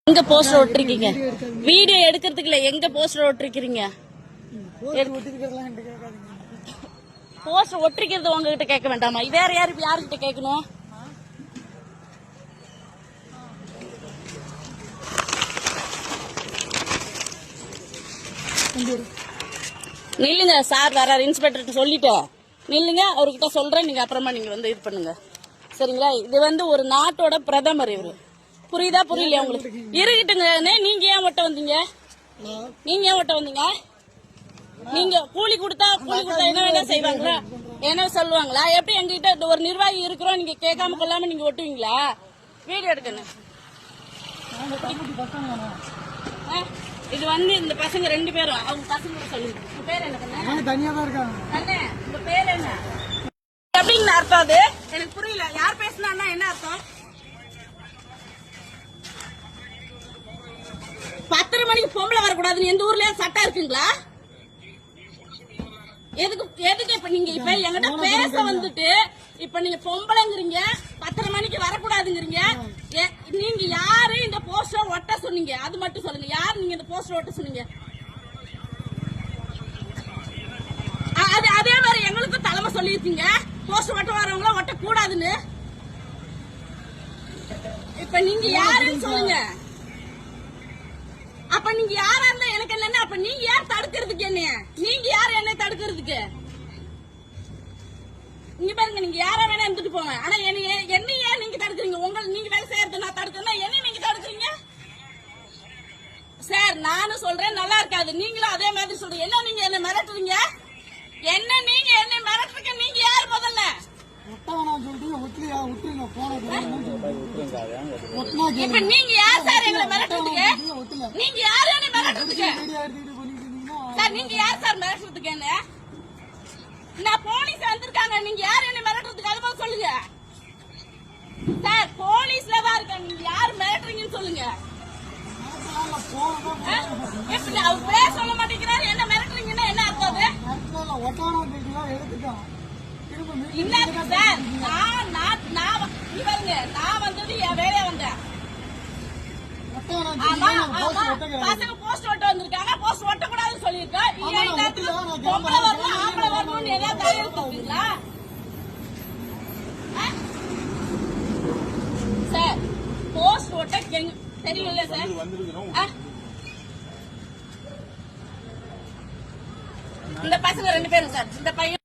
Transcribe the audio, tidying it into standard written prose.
எங்க poster ஒட்டிருக்கீங்க? Video எடுக்கிறதுக்கு இல்ல, எங்க போஸ்டர் ஒட்டிருக்கீங்க? போஸ்டர் ஒட்டிருக்கிறது உங்ககிட்ட கேட்க வேண்டாமா? வேற யாருக்கிட்ட கேட்கணும்? நில்லுங்க சார், வராரு இன்ஸ்பெக்டர் சொல்லிட்டோம். நில்லுங்க, அவர்கிட்ட சொல்றேன். நீங்க அப்புறமா நீங்க வந்து இது பண்ணுங்க, சரிங்களா? இது ஒரு நாட்டோட பிரதமர் இவரு. புரியுதா புரியலையா உங்களுக்கு? இருக்கட்டுங்க. நீங்க ஏன் ஒட்ட வந்தீங்க? நீங்க கூலி கொடுத்தா என்ன வேணா செய்வாங்களா? என்ன சொல்லுவாங்களா? எப்படி எங்ககிட்ட ஒரு நிர்வாகி இருக்கிறோம், நீங்க கேட்காம கொள்ளாம நீங்க ஒட்டுவீங்களா? வீடியோ எடுக்கணும். இது இந்த பசங்க 2 பேரும் அவங்க பசங்க சொல்லுங்க. உங்க பேர் என்ன? தனியா தான் இருக்காங்க. உங்க பேர் என்ன? எப்படிங்க அர்த்தம்? அது எனக்கு புரியல. யார் பேசினா என்ன அர்த்தம்? 10:30 மணிக்கு பொம்பளை வரக்கூடாதுன்னு எந்த ஊர்ல சட்டம் இருக்குங்களா? எதுக்கு இப்ப நீங்க என்கிட்ட பேச வந்துட்டு இப்ப நீங்க பொம்பளைங்கிறீங்க, 10:30 மணிக்கு வரக்கூடாதுங்கிறீங்க. நீங்க யாரு இந்த போஸ்டர் ஒட்ட சொன்னீங்க? அது மட்டும் சொல்லுங்க. யாரு நீங்க இந்த போஸ்டர் ஒட்ட சொன்னீங்க? அதே மாதிரி எங்களுக்கும் தலைமை சொல்லிருக்கீங்க, போஸ்டர் ஒட்ட வரவங்கள ஒட்ட கூடாதுன்னு. இப்ப நீங்க யாருன்னு சொல்லுங்க. அப்ப நீங்க யாரா இருந்தா எனக்கு என்ன? அப்ப நீங்க யார் தடுக்கிறதுக்கு? நீங்க யார் என்ன தடுக்கிறதுக்கு? நீங்க பாருங்க, நீங்க யாரா வேணா இருந்துட்டு போங்க. ஆனா என்ன ஏன் நீங்க தடுக்கிறீங்க? நீங்க வேலை செய்யறது நான் தடுக்கிறேன்னா என்ன நீங்க தடுக்கிறீங்க? சார் நானும் சொல்றேன், நல்லா இருக்காது. நீங்களும் அதே மாதிரி சொல்றீங்க. என்ன நீங்க என்ன மிரட்டுறீங்க? நீங்க என்ன மிரட்டுறீங்க? நீங்க யார் முதல்ல? இப்ப நீங்க யார் சார் எங்களை மிரட்டுறதுக்கு? நீங்க யார் என்ன மிரட்டுறதுக்கு? சார் நீங்க யார் சார் மிரட்டுறதுக்கு? நான் போலீஸ் வந்திருக்காங்க. நீங்க யார் என்ன மிரட்டுறதுக்கு? அது போல சொல்லுங்க சார். போலீஸ்ல தான் இருக்காங்க. நீங்க யார் மிரட்டுறீங்கன்னு சொல்லுங்க. அவர் பேர் சொல்ல மாட்டேங்கிறாரு. என்ன மிரட்டுறீங்கன்னா என்ன அர்த்தம்? இல்ல சார், நான் வந்தது என் வேலையா வந்தேன். பசங்க போஸ்ட் ஒட்ட வந்திருக்காங்க. போஸ்ட் ஒட்டக்கூடாதுன்னு சொல்லியிருக்கேன். பொம்பளை வரணும் ஆம்பளை வரணும்னு ஏதாவது தயாரிப்பு இருக்குங்களா சார்? போஸ்ட் ஒட்ட தெரியல சார். இந்த பசங்க 2 பேரும் சார். இந்த பையன்